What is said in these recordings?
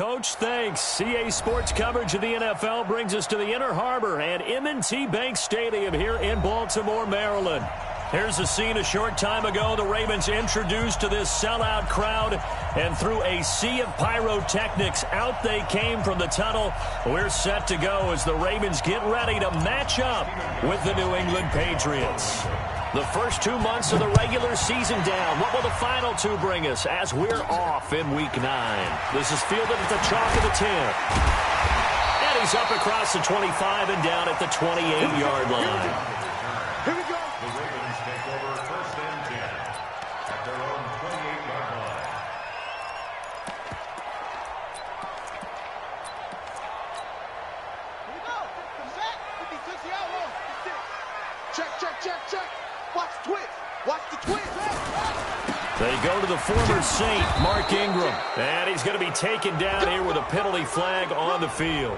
Coach. Thanks. CA Sports coverage of the NFL brings us to the Inner Harbor at M&T Bank Stadium here in Baltimore, Maryland. Here's a scene a short time ago. The Ravens introduced to this sellout crowd, and through a sea of pyrotechnics, out they came from the tunnel. We're set to go as the Ravens get ready to match up with the New England Patriots. The first 2 months of the regular season down. What will the final two bring us as we're off in Week 9? This is fielded at the chalk of the 10. And he's up across the 25 and down at the 28-yard line. Here we go. The Ravens take over first and 10 at their own 28-yard line. Here we go. Set. With the 60-yard line. Check, check, check, check. Watch the twist. Watch the twist. They go to the former Saint, Mark Ingram. And he's going to be taken down here with a penalty flag on the field.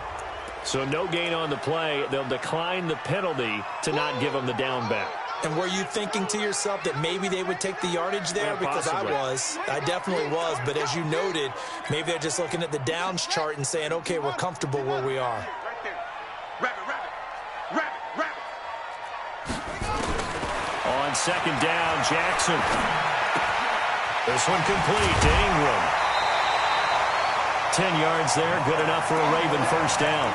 So no gain on the play. They'll decline the penalty to not give him the down back. And were you thinking to yourself that maybe they would take the yardage there? Yeah, because possibly. I definitely was. But as you noted, maybe they're just looking at the downs chart and saying, okay, we're comfortable where we are. Right there. Wrap it, wrap it. Wrap it, wrap it. On second down, Jackson. This one complete to Ingram. 10 yards there, good enough for a Raven first down.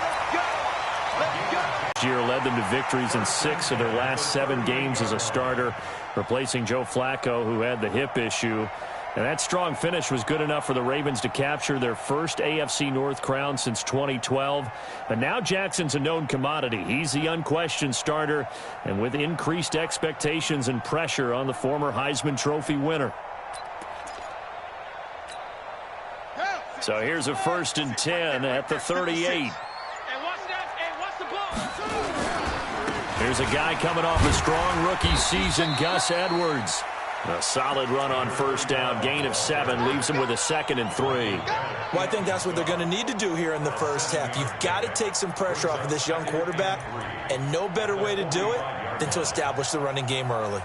This year led them to victories in 6 of their last 7 games as a starter, replacing Joe Flacco, who had the hip issue. And that strong finish was good enough for the Ravens to capture their first AFC North crown since 2012. And now Jackson's a known commodity. He's the unquestioned starter, and with increased expectations and pressure on the former Heisman Trophy winner. So here's a 1st and 10 at the 38. Here's a guy coming off a strong rookie season, Gus Edwards. A solid run on first down, gain of 7, leaves him with a 2nd and 3. Well, I think that's what they're going to need to do here in the first half. You've got to take some pressure off of this young quarterback, and no better way to do it than to establish the running game early.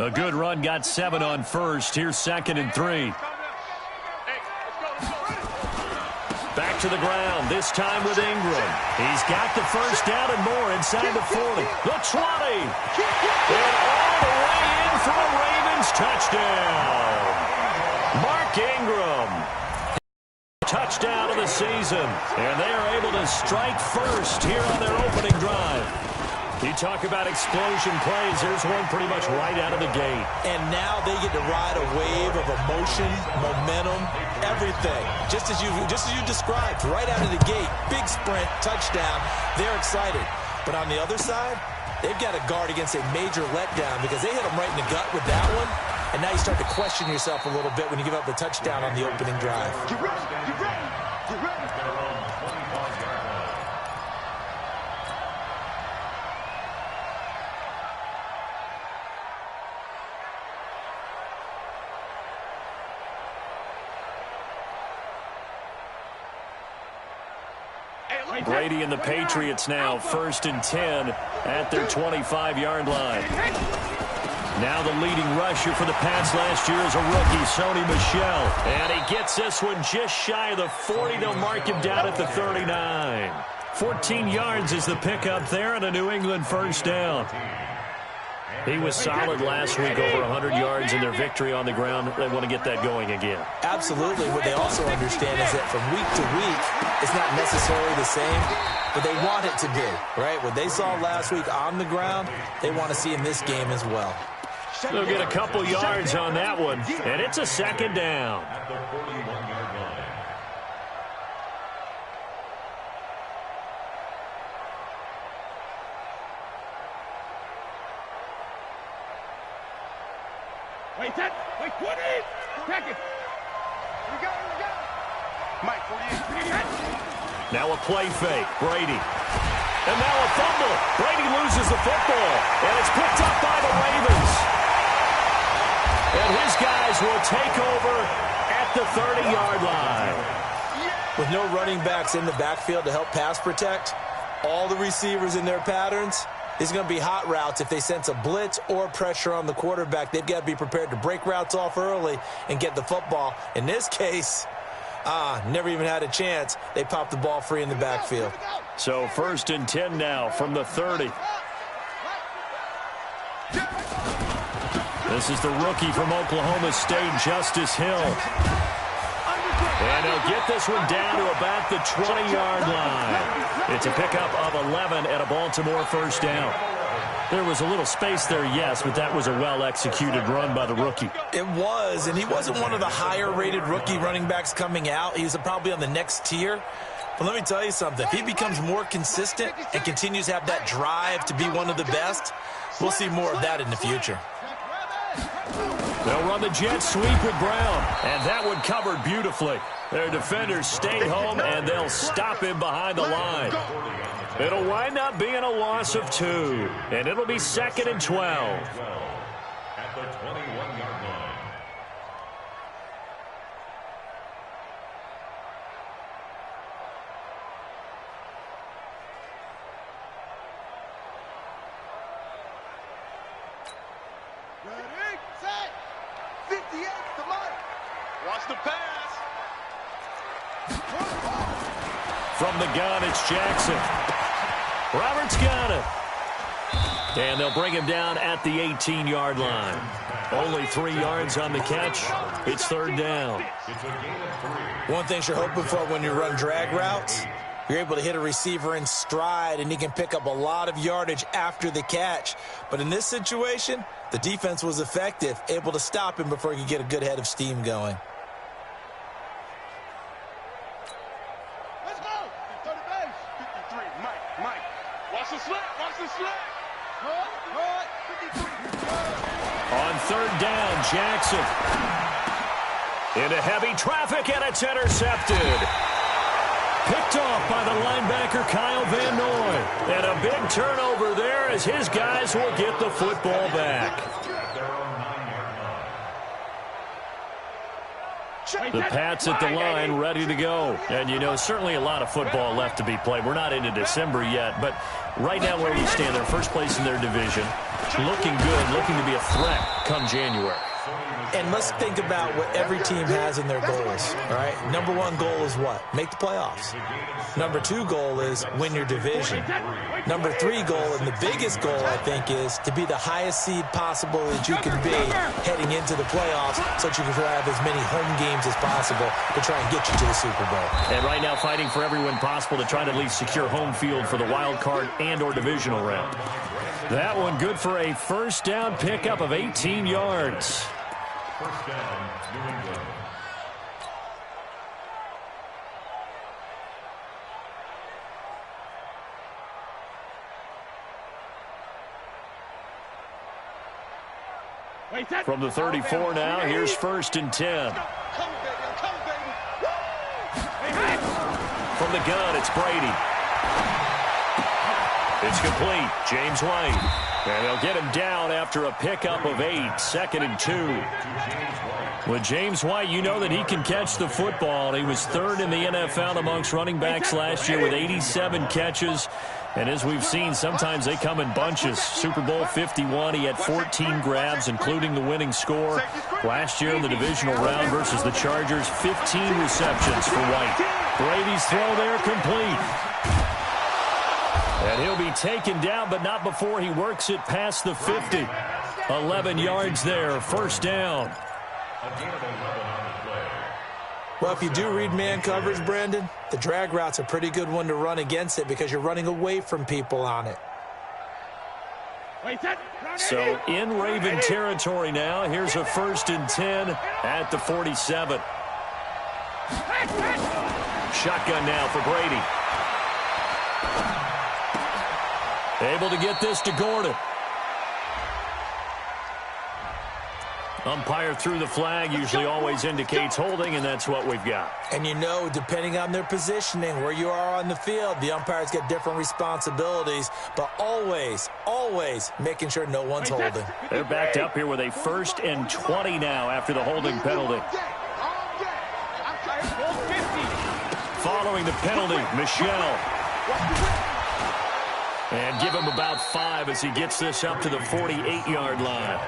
A good run, got 7 on first. Here's 2nd and 3. Back to the ground, this time with Ingram. He's got the first down and more inside the 40. The 20. And all the way in for a Ravens touchdown. Mark Ingram. Touchdown of the season. And they are able to strike first here on their opening drive. You talk about explosion plays. Here's one pretty much right out of the gate. And now they get to ride a wave of emotion, momentum, everything. Just as you described, right out of the gate, big sprint, touchdown. They're excited. But on the other side, they've got to guard against a major letdown because they hit them right in the gut with that one. And now you start to question yourself a little bit when you give up the touchdown on the opening drive. Get ready, get ready, get ready. Brady and the Patriots now 1st and 10 at their 25-yard line. Now the leading rusher for the Pats last year is a rookie, Sony Michel. And he gets this one just shy of the 40. They'll mark him down at the 39. 14 yards is the pickup there and a New England first down. He was solid last week, over 100 yards in their victory on the ground. They want to get that going again. Absolutely. What they also understand is that from week to week, it's not necessarily the same, but they want it to be, right? What they saw last week on the ground, they want to see in this game as well. They'll get a couple yards on that one, and it's a 2nd down. At the 41-yard line. Wait, wait, 20. Check it. We got it. Mike, 48. Now a play fake, Brady. And now a fumble. Brady loses the football, and it's picked up by the Ravens. And his guys will take over at the 30-yard line. With no running backs in the backfield to help pass protect, all the receivers in their patterns. There's going to be hot routes. If they sense a blitz or pressure on the quarterback, they've got to be prepared to break routes off early and get the football. In this case, never even had a chance. They popped the ball free in the backfield. So 1st and 10 now from the 30. This is the rookie from Oklahoma State, Justice Hill. And they'll get this one down to about the 20-yard line. It's a pickup of 11 and a Baltimore 1st down. There was a little space there, yes, but that was a well-executed run by the rookie. It was, and he wasn't one of the higher-rated rookie running backs coming out. He's probably on the next tier. But let me tell you something. If he becomes more consistent and continues to have that drive to be one of the best, we'll see more of that in the future. They'll run the jet sweep with Brown, and that one covered beautifully. Their defenders stayed home, and they'll stop him behind the line. It'll wind up being a loss of 2, and it'll be 2nd and 12. At the 21-yard line. Ready, set, 58 to Mike. Watch the pass. From the gun, it's Jackson. Roberts got it. And they'll bring him down at the 18-yard line. Only 3 yards on the catch. It's 3rd down. One thing you're hoping for when you run drag routes, you're able to hit a receiver in stride, and he can pick up a lot of yardage after the catch. But in this situation, the defense was effective, able to stop him before he could get a good head of steam going. Let's go. 30 base. 53. Mike. Watch the slip. Watch the slip. Good. 53. On 3rd down, Jackson. Into heavy traffic, and it's intercepted. Picked off by the linebacker, Kyle Van Noy. And a big turnover there as his guys will get the football back. The Pats at the line, ready to go. And, you know, certainly a lot of football left to be played. We're not into December yet, but right now where we stand, they're first place in their division. Looking good, looking to be a threat come January. And let's think about what every team has in their goals, all right? Number 1 goal is what? Make the playoffs. Number 2 goal is win your division. Number 3 goal, and the biggest goal, I think, is to be the highest seed possible that you can be heading into the playoffs so that you can have as many home games as possible to try and get you to the Super Bowl. And right now fighting for every win possible to try to at least secure home field for the wild card and or divisional round. That one good for a 1st down pickup of 18 yards. 1st down, New England. From the 34 now, here's 1st and 10. From the gun, it's Brady. It's complete. James White. And they'll get him down after a pickup of 8. 2nd and 2. With James White, you know that he can catch the football. He was 3rd in the NFL amongst running backs last year with 87 catches. And as we've seen, sometimes they come in bunches. Super Bowl 51, he had 14 grabs, including the winning score. Last year in the divisional round versus the Chargers, 15 receptions for White. Brady's throw there complete. And he'll be taken down, but not before he works it past the 50. 11 yards there, 1st down. Well, if you do read man coverage, Brandon, the drag route's a pretty good one to run against it because you're running away from people on it. So in Raven territory now, here's a 1st and 10 at the 47. Shotgun now for Brady. Able to get this to Gordon. Umpire threw the flag, usually always indicates holding, and that's what we've got. And you know, depending on their positioning, where you are on the field, the umpires get different responsibilities, but always, always making sure no one's holding. They're backed up here with a 1st and 20 now after the holding penalty. Following the penalty, Michelle. And give him about 5 as he gets this up to the 48-yard line.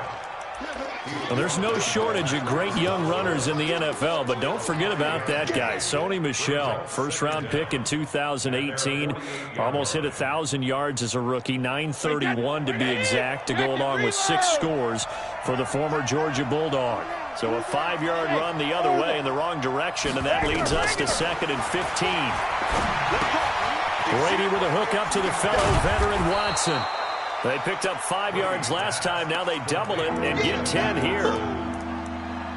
Well, there's no shortage of great young runners in the NFL, but don't forget about that guy, Sony Michel. First-round pick in 2018. Almost hit 1,000 yards as a rookie, 931 to be exact, to go along with 6 scores for the former Georgia Bulldog. So a 5-yard run the other way in the wrong direction, and that leads us to 2nd and 15. Brady with a hook up to the fellow veteran Watson. They picked up 5 yards last time. Now they double it and get 10 here.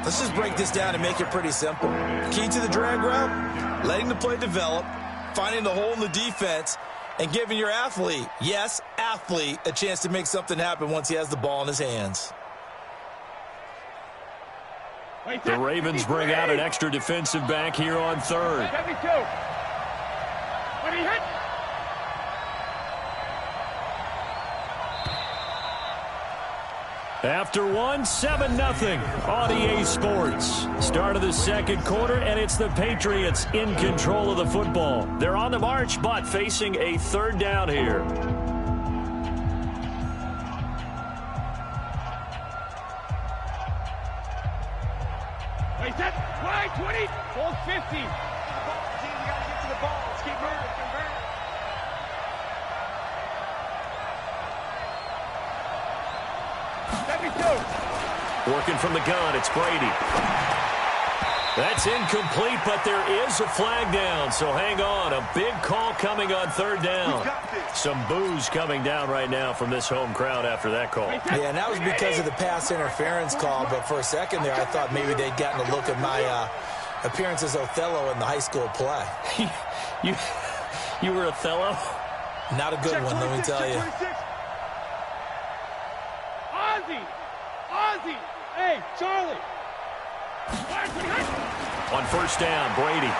Let's just break this down and make it pretty simple. Key to the drag route, letting the play develop, finding the hole in the defense, and giving your athlete, yes, athlete, a chance to make something happen once he has the ball in his hands. The Ravens bring out an extra defensive back here on 3rd. After 1, 7-0 on EA Sports. Start of the second quarter, and it's the Patriots in control of the football. They're on the march, but facing a 3rd down here. Wait, set, wide, 20, hold 50. You gotta get to the ball. Let's keep moving. Working from the gun, it's Brady. That's incomplete, but there is a flag down, so hang on. A big call coming on 3rd down. Some boos coming down right now from this home crowd after that call. Yeah, and that was because of the pass interference call, but for a second there I thought maybe they'd gotten a look at my appearance as Othello in the high school play. You were Othello? Not a good one, let me tell you. Ozzy! Hey, Charlie! On 1st down, Brady.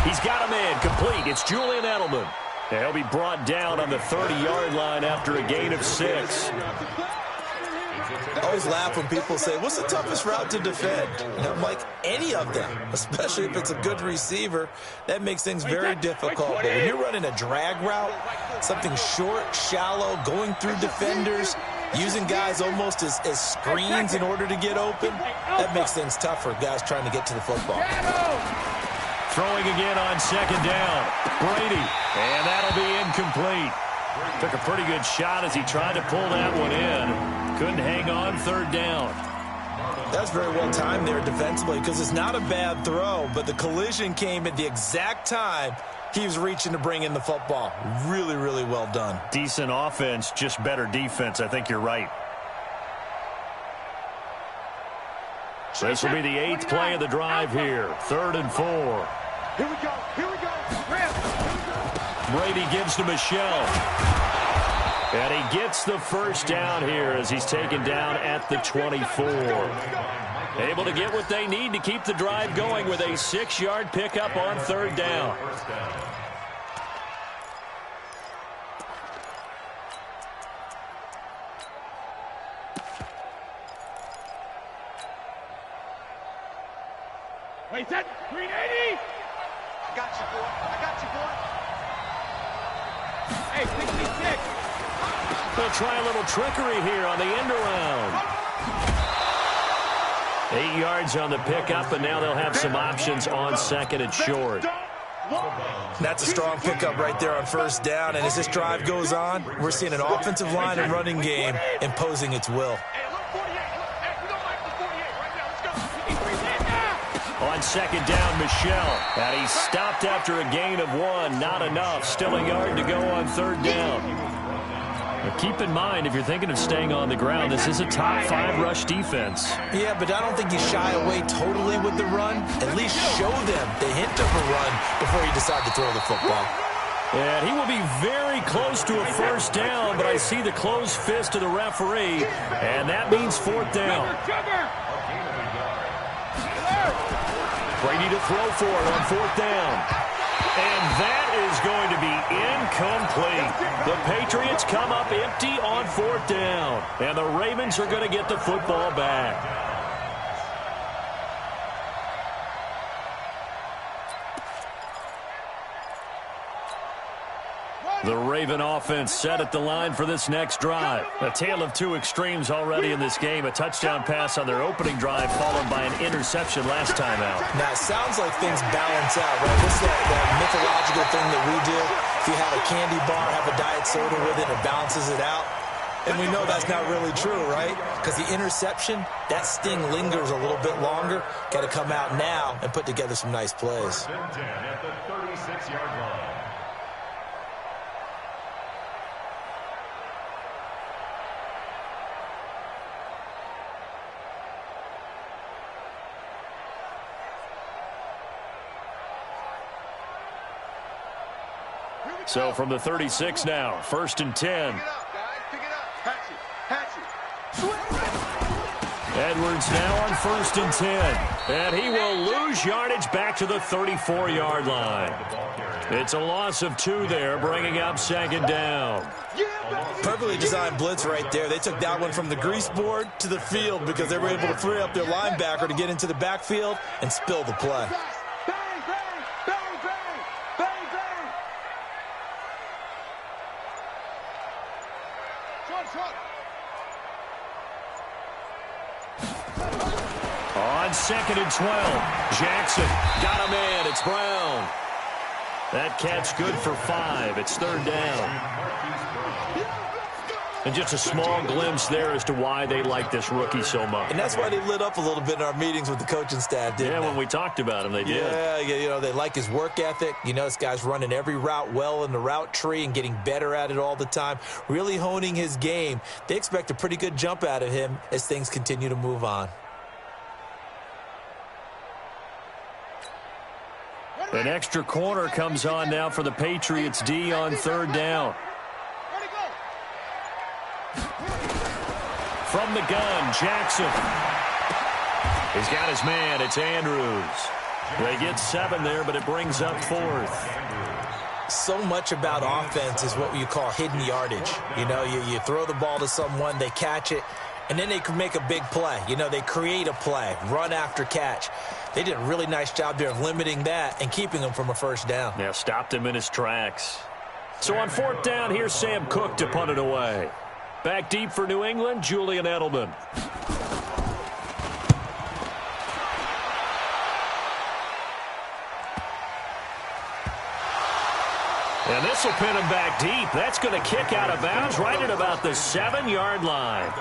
He's got him in, complete. It's Julian Edelman. And he'll be brought down on the 30-yard line after a gain of 6. I always laugh when people say, what's the toughest route to defend? And I'm like, any of them, especially if it's a good receiver. That makes things very difficult. But when you're running a drag route, something short, shallow, going through defenders, using guys almost as screens in order to get open, that makes things tough for guys trying to get to the football. Throwing again on 2nd down. Brady, and that'll be incomplete. Took a pretty good shot as he tried to pull that one in. Couldn't hang on 3rd down. That's very well timed there defensively because it's not a bad throw, but the collision came at the exact time he was reaching to bring in the football. Really, really well done. Decent offense, just better defense. I think you're right. This will be the 8th play of the drive here. 3rd and 4. Here we go. Brady gives to Michel. And he gets the 1st down here as he's taken down at the 24. Able to get what they need to keep the drive going with a 6-yard pickup on 3rd down. Wait, set, 380. I got you, boy. Hey, 66. They'll try a little trickery here on the end around. 8 yards on the pickup, and now they'll have some options on 2nd and short. That's a strong pickup right there on 1st down, and as this drive goes on, we're seeing an offensive line and running game imposing its will. On 2nd down, Michel. And he's stopped after a gain of 1. Not enough. Still a yard to go on 3rd down. Now keep in mind, if you're thinking of staying on the ground, this is a top 5 rush defense. Yeah, but I don't think you shy away totally with the run. At least show them the hint of a run before you decide to throw the football. And he will be very close to a 1st down, but I see the closed fist of the referee, and that means 4th down. Brady to throw for it on 4th down. And that is going to be incomplete. The Patriots come up empty on 4th down. And the Ravens are going to get the football back. The Raven offense set at the line for this next drive. A tale of two extremes already in this game. A touchdown pass on their opening drive followed by an interception last time out. Now, it sounds like things balance out, right? What's that mythological thing that we do? If you have a candy bar, have a diet soda with it, it balances it out. And we know that's not really true, right? Because the interception, that sting lingers a little bit longer. Got to come out now and put together some nice plays. First and 10 at the 36-yard line. So from the 36 now, first and 10. Edwards now on first and 10. And he will lose yardage back to the 34-yard line. It's a loss of 2 there, bringing up second down. Perfectly designed blitz right there. They took that one from the grease board to the field because they were able to free up their linebacker to get into the backfield and spill the play. On second and 12, Jackson got a man. It's Brown. That catch good for 5. It's third down. And just a small glimpse there as to why they like this rookie so much. And that's why they lit up a little bit in our meetings with the coaching staff, didn't they? When we talked about him, they did. Yeah, you know, they like his work ethic. You know, this guy's running every route well in the route tree and getting better at it all the time, really honing his game. They expect a pretty good jump out of him as things continue to move on. An extra corner comes on now for the Patriots D on third down. From the gun, Jackson. He's got his man. It's Andrews. They get 7 there, but it brings up 4th. So much about offense is what you call hidden yardage. You know, you throw the ball to someone, they catch it, and then they can make a big play. You know, they create a play, run after catch. They did a really nice job there of limiting that and keeping him from a first down. Yeah, stopped him in his tracks. So on fourth down, here's Sam Cook to punt it away. Back deep for New England, Julian Edelman. And this will pin him back deep. That's going to kick out of bounds right at about the 7-yard line.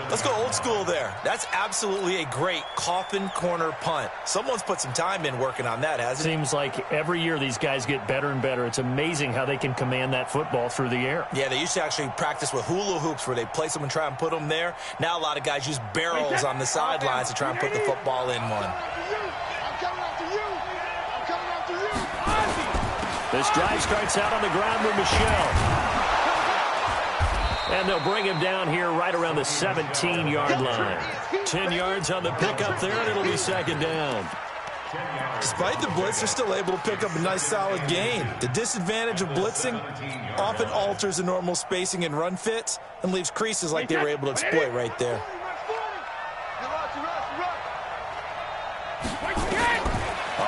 Let's go old school there. That's absolutely a great coffin corner punt. Someone's put some time in working on that, hasn't it? Seems like every year these guys get better and better. It's amazing how they can command that football through the air. Yeah, they used to actually practice with hula hoops where they place them and try and put them there. Now a lot of guys use barrels on the sidelines to try and put the football in one. This drive starts out on the ground with Michelle. And they'll bring him down here right around the 17-yard line. 10 yards on the pickup there, and it'll be second down. Despite the blitz, they're still able to pick up a nice solid gain. The disadvantage of blitzing often alters the normal spacing and run fits and leaves creases like they were able to exploit right there.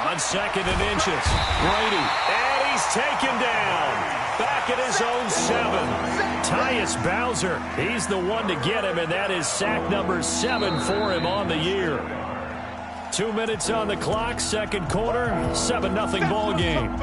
On second and inches, Brady, and he's taken down. Back at his own 7. Tyus Bowser, he's the one to get him, and that is sack number 7 for him on the year. 2 minutes on the clock, second quarter, 7-0 ball game.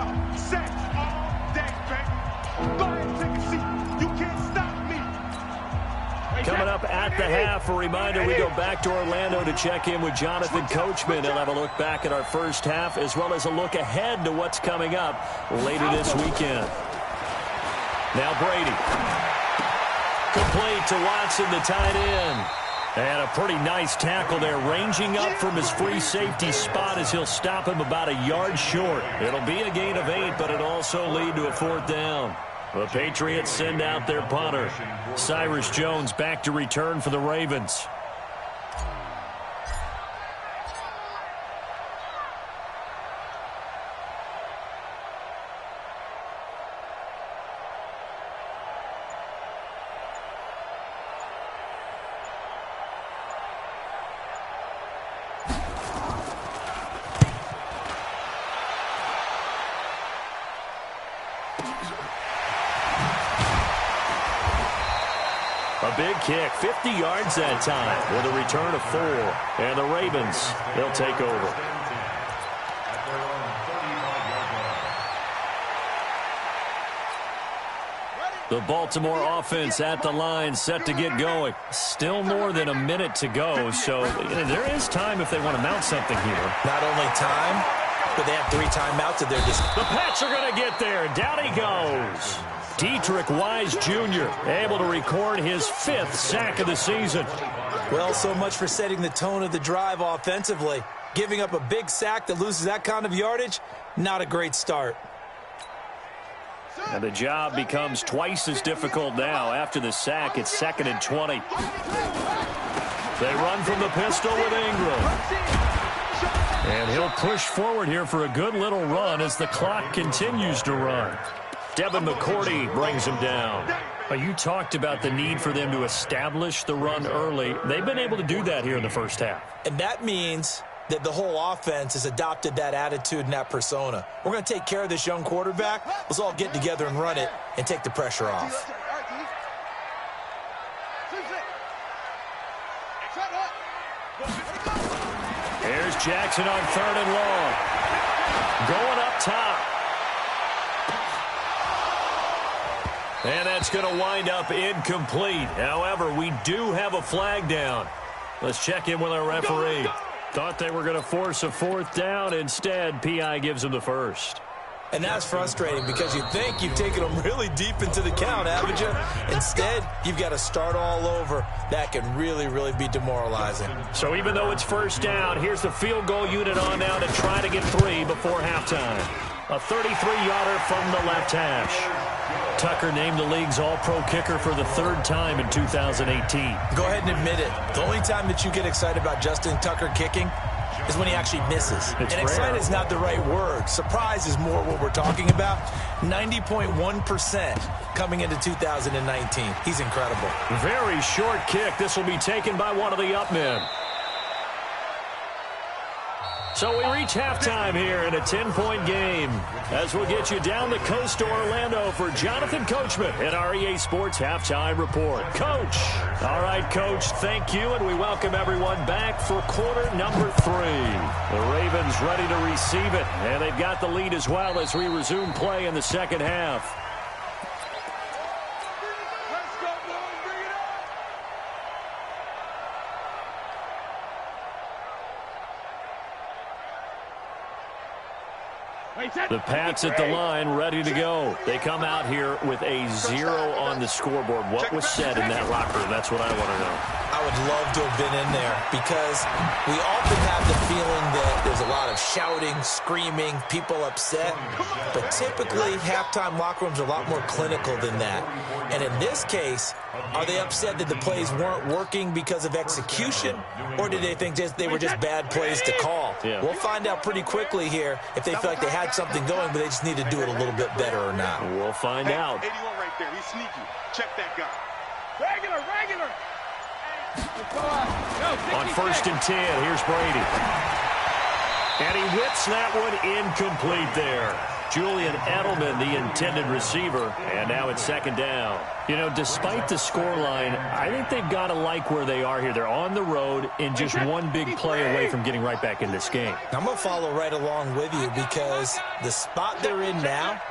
Coming up at the half, a reminder we go back to Orlando to check in with Jonathan Coachman. He'll have a look back at our first half as well as a look ahead to what's coming up later this weekend. Now Brady. Complete to Watson, the tight end. And a pretty nice tackle there, ranging up from his free safety spot as he'll stop him about a yard short. It'll be a gain of 8, but it'll also lead to a 4th down. The Patriots send out their punter. Cyrus Jones back to return for the Ravens. big kick, 50 yards that time with a return of 4. And the Ravens, they'll take over. The Baltimore offense at the line, set to get going. Still more than a minute to go, so there is time if they want to mount something here. Not only time, but they have 3 timeouts at their disposal. The Pats are going to get there. Down he goes. Dietrich Wise Jr. able to record his 5th sack of the season. Well, so much for setting the tone of the drive offensively. Giving up a big sack that loses that kind of yardage, not a great start. And the job becomes twice as difficult now. After the sack, it's 2nd and 20. They run from the pistol with Ingram. And he'll push forward here for a good little run as the clock continues to run. Devin McCourty brings him down. You talked about the need for them to establish the run early. They've been able to do that here in the first half. And that means that the whole offense has adopted that attitude and that persona. We're going to take care of this young quarterback. Let's all get together and run it and take the pressure off. Here's Jackson on 3rd and long. Going up top. And that's going to wind up incomplete. However, we do have a flag down. Let's check in with our referee. Thought they were going to force a 4th down. Instead, P.I. gives them the first. And that's frustrating because you think you've taken them really deep into the count, haven't you? Instead, you've got to start all over. That can really, really be demoralizing. So even though it's 1st down, here's the field goal unit on now to try to get 3 before halftime. A 33-yarder from the left hash. Tucker named the league's all-pro kicker for the 3rd time in 2018. Go ahead and admit it. The only time that you get excited about Justin Tucker kicking is when he actually misses. And excited is not the right word. Surprise is more what we're talking about. 90.1% coming into 2019. He's incredible. Very short kick. This will be taken by one of the up men. So we reach halftime here in a 10-point game as we'll get you down the coast to Orlando for Jonathan Coachman at our EA Sports Halftime Report. Coach. All right, Coach, thank you, and we welcome everyone back for quarter number 3. The Ravens ready to receive it, and they've got the lead as well as we resume play in the second half. The Pats at the line, ready to go. They come out here with a 0 on the scoreboard. What was said in that locker room? That's what I want to know. I would love to have been in there because we often have the feeling that there's a lot of shouting, screaming, people upset. But typically, halftime locker rooms are a lot more clinical than that. And in this case, are they upset that the plays weren't working because of execution? Or did they think they were just bad plays to call? Yeah. We'll find out pretty quickly here if they feel like they had something going, but they just need to do it a little bit better or not. We'll find out. 81 right there. He's sneaky. Check that guy. Regular. On 1st and 10, here's Brady. And he whips that one incomplete there. Julian Edelman, the intended receiver, and now it's 2nd down. You know, despite the scoreline, I think they've got to like where they are here. They're on the road and just one big play away from getting right back in this game. I'm going to follow right along with you because the spot they're in now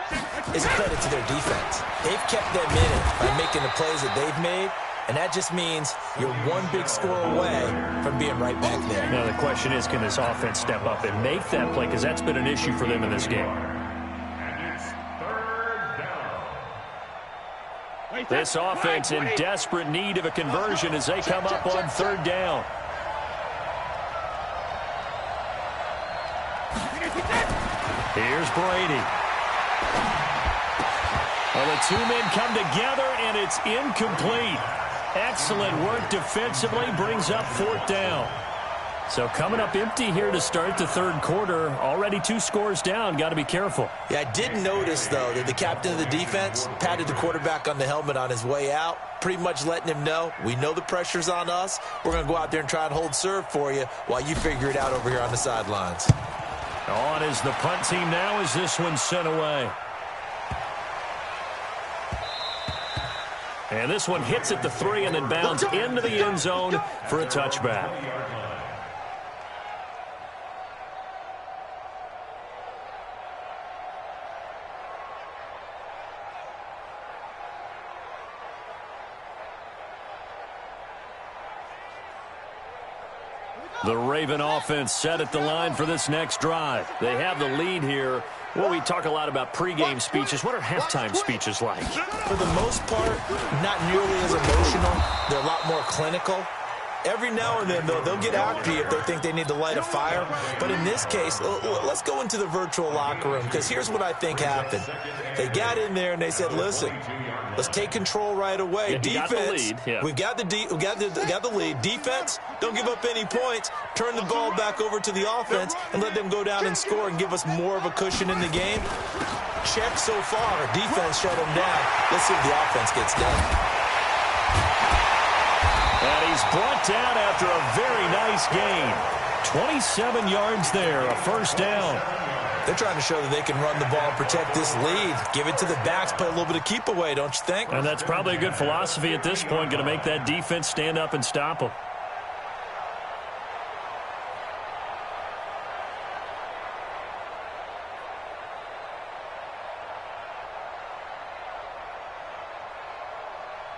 is a credit to their defense. They've kept them in it by making the plays that they've made, and that just means you're one big score away from being right back there. Now, the question is, can this offense step up and make that play? Because that's been an issue for them in this game. This offense in desperate need of a conversion as they come up on 3rd down. Here's Brady. Well, the 2 men come together, and it's incomplete. Excellent work defensively, brings up 4th down. So coming up empty here to start the 3rd quarter. Already 2 scores down. Got to be careful. Yeah, I did notice, though, that the captain of the defense patted the quarterback on the helmet on his way out, pretty much letting him know, we know the pressure's on us. We're going to go out there and try and hold serve for you while you figure it out over here on the sidelines. On is the punt team now as this one's sent away. And this one hits at the 3 and then bounds into the end zone for a touchback. The Raven offense set at the line for this next drive. They have the lead here. Well, we talk a lot about pregame speeches. What are halftime speeches like? For the most part, not nearly as emotional. They're a lot more clinical. Every now and then, though, they'll get after you if they think they need to light a fire. But in this case, let's go into the virtual locker room, because here's what I think happened. They got in there and they said, listen, let's take control right away. Yeah, defense, we've got the lead. Defense, don't give up any points. Turn the ball back over to the offense and let them go down and score and give us more of a cushion in the game. Check so far. Defense shut them down. Let's see if the offense gets done. And he's brought down after a very nice gain. 27 yards there, a first down. They're trying to show that they can run the ball and protect this lead. Give it to the backs, play a little bit of keep away, don't you think? And that's probably a good philosophy at this point, going to make that defense stand up and stop them.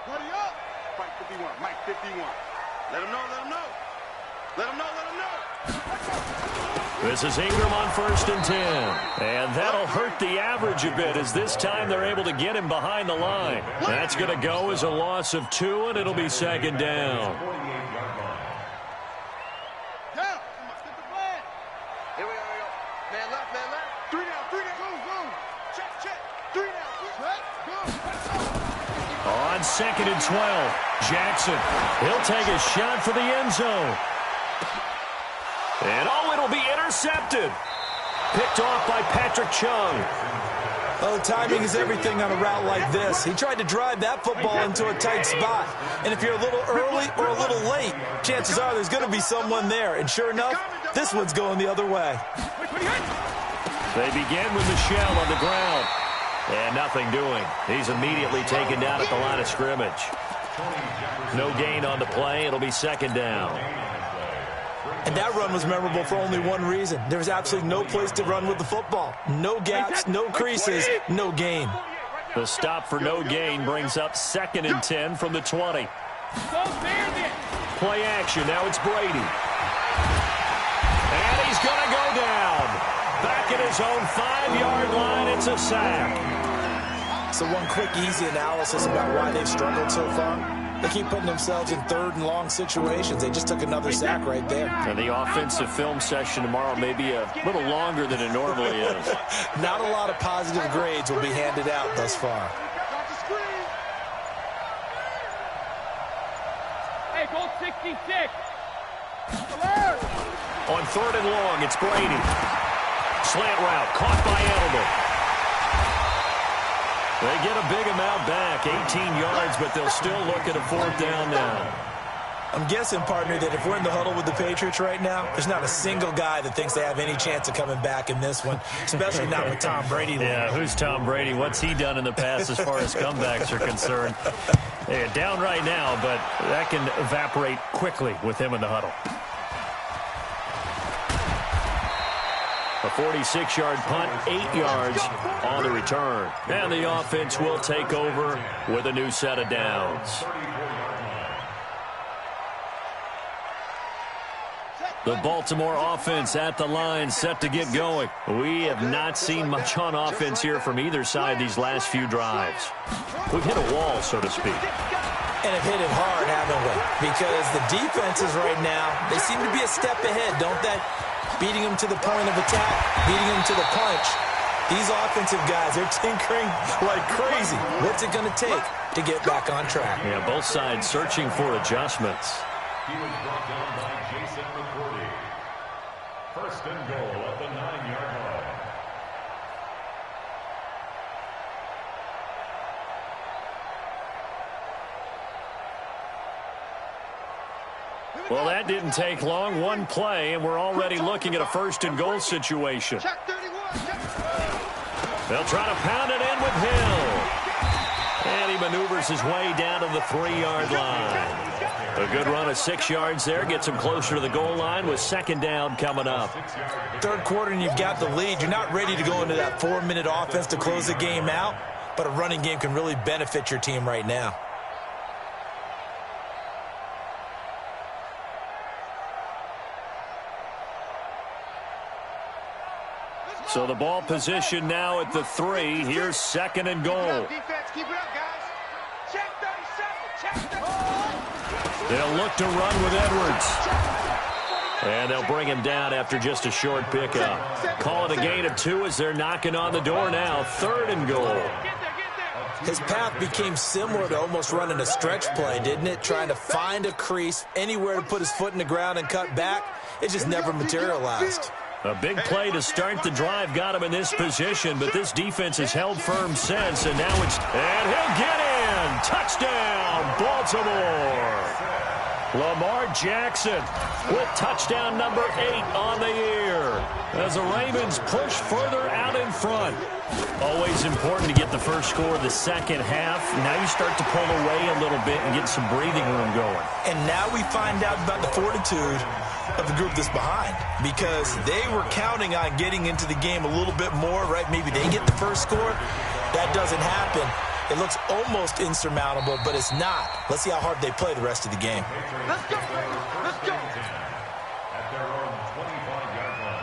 Buddy up. Mike 51, Mike 51. Let him know, let him know. Let him know, let him know. This is Ingram on 1st and 10. And that'll hurt the average a bit, as this time they're able to get him behind the line. That's going to go as a loss of 2, and it'll be 2nd down. Down. Get the flag. Here we go. Man left, man left. 3 down, 3 down. Go, go. Check. 3 down. Check. Go. On 2nd and 12, Jackson. He'll take a shot for the end zone. And it'll be intercepted. Picked off by Patrick Chung. Oh, timing is everything on a route like this. He tried to drive that football into a tight spot. And if you're a little early or a little late, chances are there's going to be someone there. And sure enough, this one's going the other way. They begin with Michelle on the ground. And nothing doing. He's immediately taken down at the line of scrimmage. No gain on the play. It'll be 2nd down. And that run was memorable for only one reason. There was absolutely no place to run with the football. No gaps, no creases, no gain. The stop for no gain brings up 2nd and 10 from the 20. Play action. Now it's Brady. And he's going to go down. Back at his own 5-yard line. It's a sack. So one quick, easy analysis about why they've struggled so far. They keep putting themselves in 3rd and long situations. They just took another sack right there. And the offensive film session tomorrow may be a little longer than it normally is. Not a lot of positive grades will be handed out thus far. Hey, goal 66. On 3rd and long, it's Brady. Slant route, caught by Edelman. They get a big amount back, 18 yards, but they'll still look at a 4th down now. I'm guessing, partner, that if we're in the huddle with the Patriots right now, there's not a single guy that thinks they have any chance of coming back in this one, especially not with Tom Brady. Yeah, who's Tom Brady? What's he done in the past as far as comebacks are concerned? They're down right now, but that can evaporate quickly with him in the huddle. A 46-yard punt, 8 yards on the return. And the offense will take over with a new set of downs. The Baltimore offense at the line, set to get going. We have not seen much on offense here from either side these last few drives. We've hit a wall, so to speak. And have hit it hard, haven't we? Because the defenses right now, they seem to be a step ahead, don't they? Beating them to the point of attack, beating them to the punch. These offensive guys, they're tinkering like crazy. What's it going to take to get back on track? Yeah, both sides searching for adjustments. He was brought down by Jason McCourty. 1st and goal at the 9-yard line. Well, that didn't take long. One play, and we're already looking at a 1st and goal situation. They'll try to pound it in with Hill. And he maneuvers his way down to the 3-yard line. A good run of 6 yards there. Gets him closer to the goal line with second down coming up. Third quarter and you've got the lead. You're not ready to go into that 4-minute offense to close the game out, but a running game can really benefit your team right now. So the ball position now at the 3. Here's second and goal. Defense, keep it up, guys. Check 37. Check 37. They'll look to run with Edwards. And they'll bring him down after just a short pickup. Call it a gain of 2 as they're knocking on the door now. Third and goal. His path became similar to almost running a stretch play, didn't it? Trying to find a crease, anywhere to put his foot in the ground and cut back. It just never materialized. A big play to start the drive got him in this position, but this defense has held firm since, and now it's... And he'll get in! Touchdown, Baltimore! Lamar Jackson with touchdown number 8 on the year as the Ravens push further out in front. Always important to get the first score of the second half. Now you start to pull away a little bit and get some breathing room going. And now we find out about the fortitude of the group that's behind, because they were counting on getting into the game a little bit more, right? Maybe they get the first score. That doesn't happen. It looks almost insurmountable, but it's not. Let's see how hard they play the rest of the game. Let's go, baby. Let's go. At their own 25-yard line.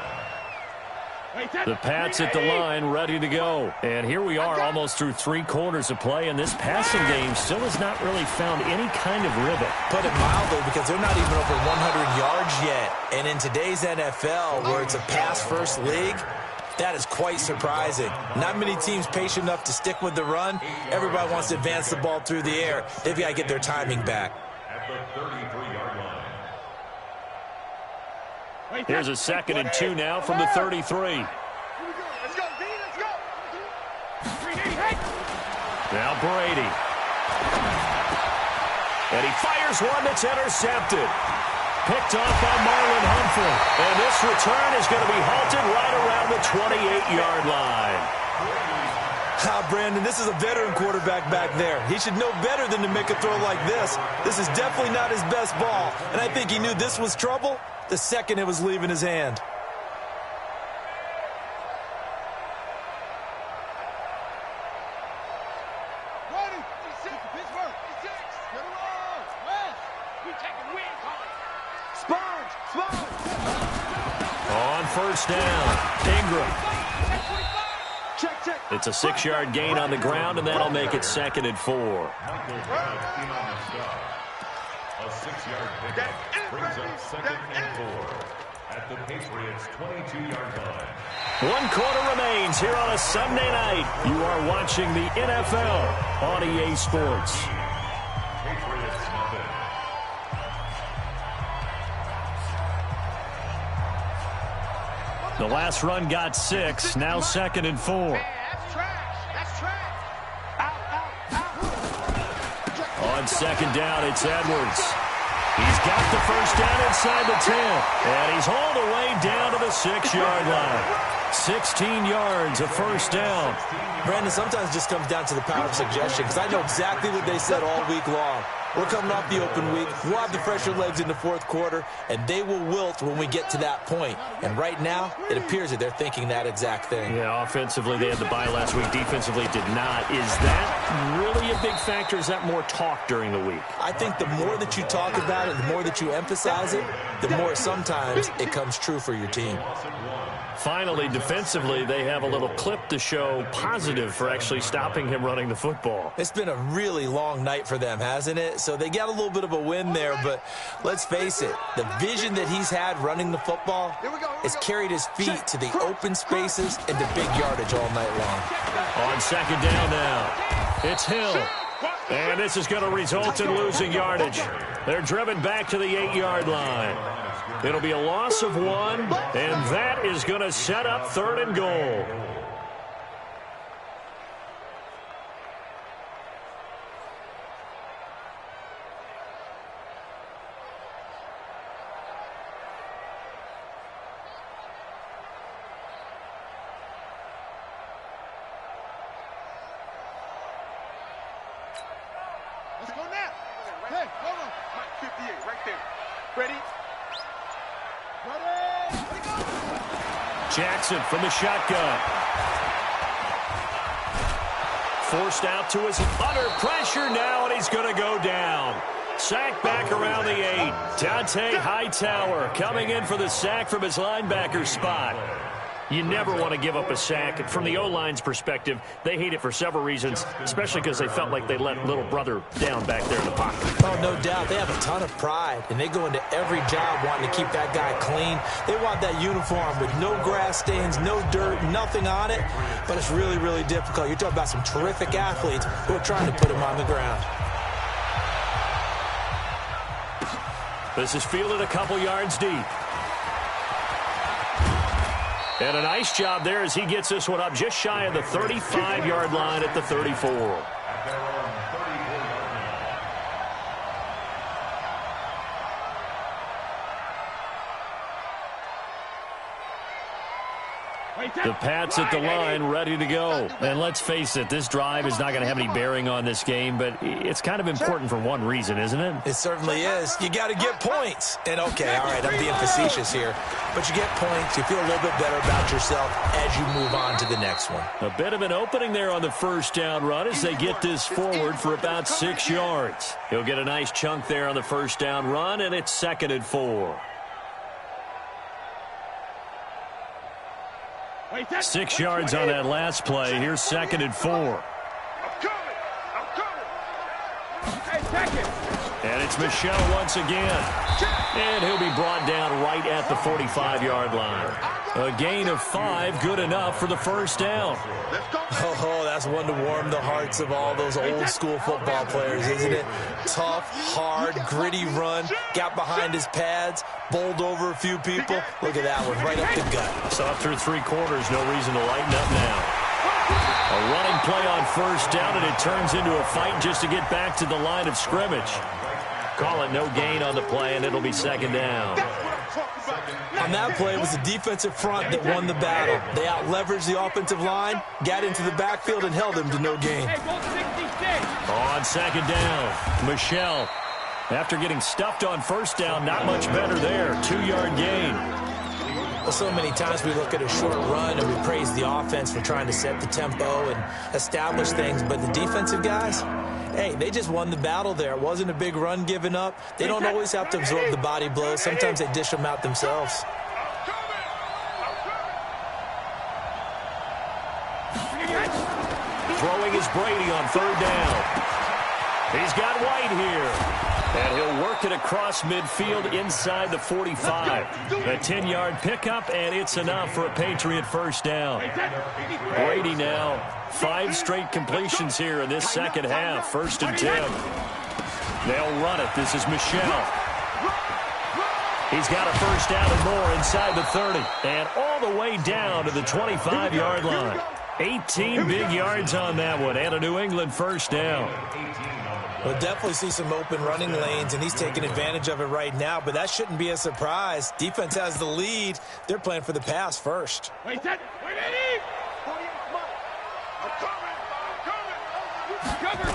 The Pats at the line, ready to go. And here we are almost through 3 quarters of play, and this passing game still has not really found any kind of rhythm. Put it mildly, because they're not even over 100 yards yet. And in today's NFL, where it's a pass-first league, that is quite surprising. Not many teams patient enough to stick with the run. Everybody wants to advance the ball through the air. They've got to get their timing back. At the 33-yard line. Here's a 2nd and 2 now from the 33. Let's go, D. Let's go. Now Brady. And he fires one that's intercepted. Picked off by Marlon Humphrey. And this return is going to be halted right around the 28-yard line. Brandon, this is a veteran quarterback back there. He should know better than to make a throw like this. This is definitely not his best ball. And I think he knew this was trouble the second it was leaving his hand. On first down, Ingram. It's a 6-yard gain on the ground, and that'll make it 2nd and 4. A 6-yard pickup brings up 2nd and 4 at the Patriots' 22-yard line. 1 quarter remains here on a Sunday night. You are watching the NFL on EA Sports. Patriots nothing. The last run got 6, now 2nd and 4. That's trash. That's trash. On 2nd down, it's Edwards. He's got the first down inside the 10, and he's hauled away down to the 6-yard line. 16 yards, a first down. Brandon, sometimes it just comes down to the power of suggestion, because I know exactly what they said all week long. We're coming off the open week. We'll have the fresher legs in the 4th quarter, and they will wilt when we get to that point. And right now, it appears that they're thinking that exact thing. Yeah, offensively, they had the bye last week. Defensively, did not. Is that really a big factor? Is that more talk during the week? I think the more that you talk about it, the more that you emphasize it, the more sometimes it comes true for your team. Finally, defensively, they have a little clip to show positive for actually stopping him running the football. It's been a really long night for them, hasn't it? So they got a little bit of a win there, but let's face it, the vision that he's had running the football has carried his feet to the open spaces and to big yardage all night long. On 2nd down now, it's Hill. And this is going to result in losing yardage. They're driven back to the 8-yard line. It'll be a loss of 1, and that is going to set up 3rd and goal. Hey, hold on. Mike, 58, right there. Ready? Ready go! Jackson from the shotgun. Forced out to his under pressure now, and he's going to go down. Sack back around the 8. Dante Hightower coming in for the sack from his linebacker spot. You never want to give up a sack. From the O-line's perspective, they hate it for several reasons, especially because they felt like they let little brother down back there in the pocket. Oh, no doubt. They have a ton of pride, and they go into every job wanting to keep that guy clean. They want that uniform with no grass stains, no dirt, nothing on it, but it's really, really difficult. You're talking about some terrific athletes who are trying to put him on the ground. This is fielded a couple yards deep. And a nice job there as he gets this one up just shy of the 35-yard line at the 34. The Pats at the line, ready to go. And let's face it, this drive is not going to have any bearing on this game, but it's kind of important for one reason, isn't it? It certainly is. You got to get points. And, okay, all right, I'm being facetious here. But you get points, you feel a little bit better about yourself as you move on to the next one. A bit of an opening there on the first down run as they get this forward for about 6 yards. He'll get a nice chunk there on the first down run, and it's 2nd and 4. 6 yards on that last play. Here's 2nd and 4. I'm coming. Hey, second. And it's Michel once again. And he'll be brought down right at the 45-yard line. A gain of 5, good enough for the first down. Oh, that's one to warm the hearts of all those old-school football players, isn't it? Tough, hard, gritty run, got behind his pads, bowled over a few people. Look at that one, right up the gut. So up through 3 quarters, no reason to lighten up now. A running play on first down, and it turns into a fight just to get back to the line of scrimmage. Call it no gain on the play, and it'll be 2nd down. On that play, it was the defensive front that won the battle. They out-leveraged the offensive line, got into the backfield, and held him to no gain. On 2nd down, Michel, after getting stuffed on first down, not much better there. 2-yard gain. Well, so many times we look at a short run and we praise the offense for trying to set the tempo and establish things, but the defensive guys, hey, they just won the battle there. It wasn't a big run given up. They don't always have to absorb the body blows. Sometimes they dish them out themselves. Throwing is Brady on 3rd down. He's got White here. And he'll work it across midfield inside the 45. A 10-yard pickup, and it's enough for a Patriot first down. Brady now, 5 straight completions here in this second half. 1st and 10. They'll run it. This is Michel. He's got a first down and more inside the 30. And all the way down to the 25-yard line. 18 big yards on that one, and a New England first down. We'll definitely see some open running lanes, and he's taking advantage of it right now, but that shouldn't be a surprise. Defense has the lead. They're playing for the pass first. Wait, set. Wait, Eddie. Cover.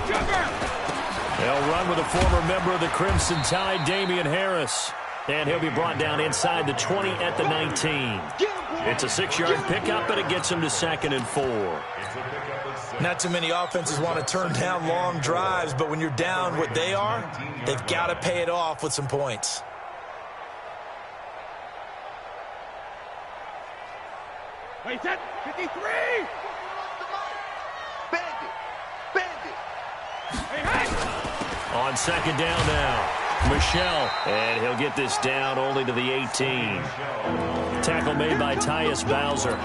They'll run with a former member of the Crimson Tide, Damian Harris. And he'll be brought down inside the 20 at the 19. It's a 6-yard pickup, and it gets him to 2nd and 4. Not too many offenses want to turn down long drives, but when you're down what they are, they've got to pay it off with some points. Wait, set. 53. Bandit. Hey. On 2nd down now, Michel, and he'll get this down only to the 18. Tackle made by Tyus Bowser.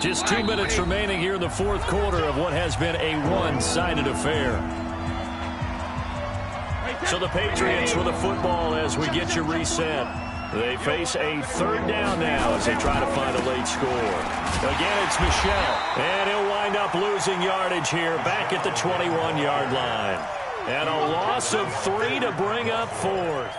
Just 2 minutes remaining here in the 4th quarter of what has been a one-sided affair. So the Patriots with the football as we get you reset. They face a 3rd down now as they try to find a late score. Again, it's Michel, and he'll wind up losing yardage here back at the 21-yard line. And a loss of 3 to bring up 4th.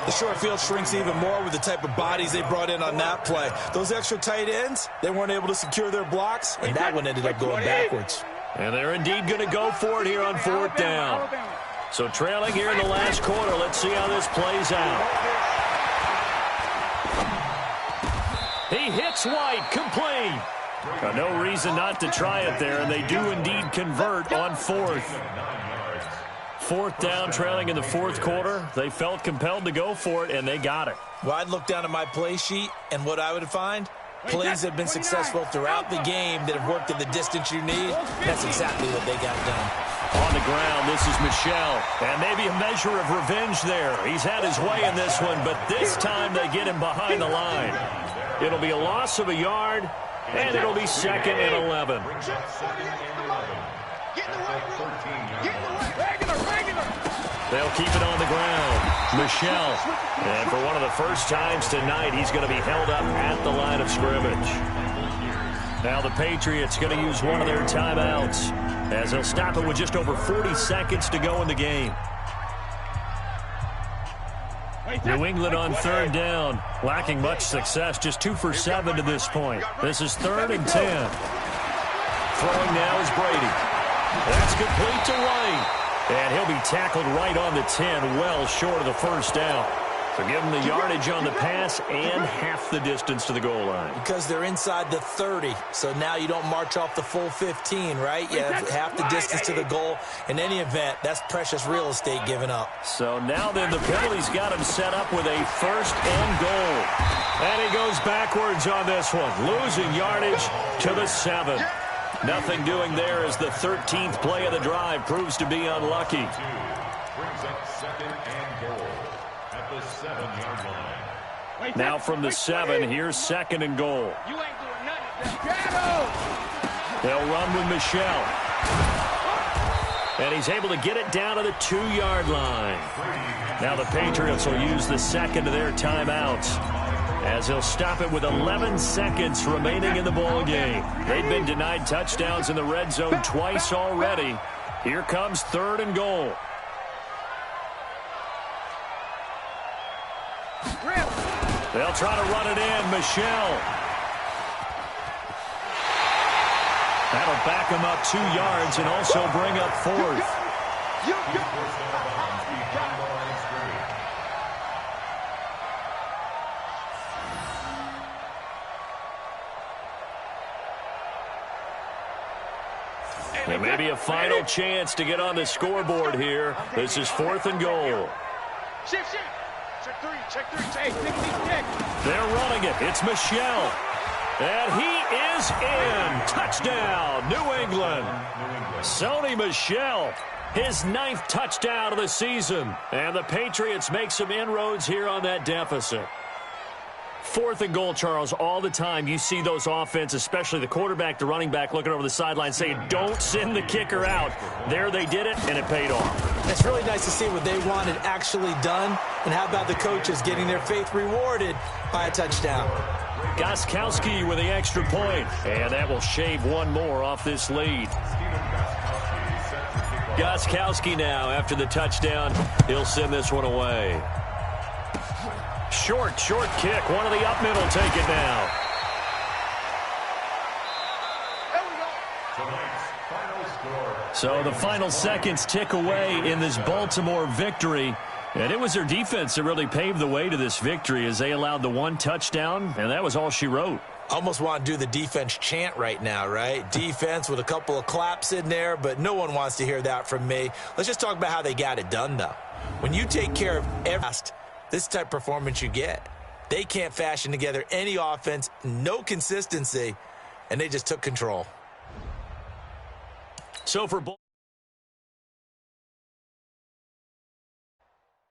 The short field shrinks even more with the type of bodies they brought in on that play. Those extra tight ends, they weren't able to secure their blocks, and that one ended up going backwards. And they're indeed going to go for it here on 4th down. So trailing here in the last quarter. Let's see how this plays out. He hits White, complete. No reason not to try it there, and they do indeed convert on 4th. 4th down, trailing in the 4th quarter. They felt compelled to go for it, and they got it. Well, I'd look down at my play sheet, and what I would find, plays have been successful throughout the game that have worked at the distance you need. That's exactly what they got done. On the ground, this is Michel, and maybe a measure of revenge there. He's had his way in this one, but this time they get him behind the line. It'll be a loss of a yard, and it'll be 2nd and 11. They'll keep it on the ground. Michel, and for one of the first times tonight, he's going to be held up at the line of scrimmage. Now the Patriots going to use one of their timeouts as they'll stop it with just over 40 seconds to go in the game. New England on 3rd down, lacking much success, just 2 for 7 to this point. This is 3rd and 10. Throwing now is Brady. That's complete to White. And he'll be tackled right on the 10, well short of the first down. So give them the yardage on the pass and half the distance to the goal line. Because they're inside the 30, so now you don't march off the full 15, right? You have half the distance to the goal. In any event, that's precious real estate given up. So now then the penalty's got him set up with a 1st and goal. And he goes backwards on this one, losing yardage to the 7. Nothing doing there as the 13th play of the drive proves to be unlucky. Brings up 2nd and goal at the 7-yard line. Now from the 7, here's 2nd and goal. You ain't doing nothing. They'll run with Michel. And he's able to get it down to the 2-yard line. Now the Patriots will use the 2nd of their timeouts, as he'll stop it with 11 seconds remaining in the ball game. They've been denied touchdowns in the red zone twice already. Here comes 3rd and goal. They'll try to run it in. Michel. That'll back him up 2 yards and also bring up 4th. There may be a final chance to get on the scoreboard here. This is 4th and goal. Shift. Check 3. Check. They're running it. It's Michel. And he is in. Touchdown, New England. Sony Michel, his 9th touchdown of the season. And the Patriots make some inroads here on that deficit. 4th and goal, Charles, all the time you see those offenses, especially the quarterback, the running back, looking over the sideline saying, don't send the kicker out. There they did it, and it paid off. It's really nice to see what they wanted actually done. And how about the coaches getting their faith rewarded by a touchdown? Gostkowski with the extra point, and that will shave one more off this lead. Gostkowski now, after the touchdown, he'll send this one away. Short kick. One of the up middle take it now. So the final seconds tick away in this Baltimore victory. And it was their defense that really paved the way to this victory as they allowed the 1 touchdown, and that was all she wrote. Almost want to do the defense chant right now, right? Defense with a couple of claps in there, but no one wants to hear that from me. Let's just talk about how they got it done, though. When you take care of every this type of performance you get. They can't fashion together any offense, no consistency, and they just took control. So for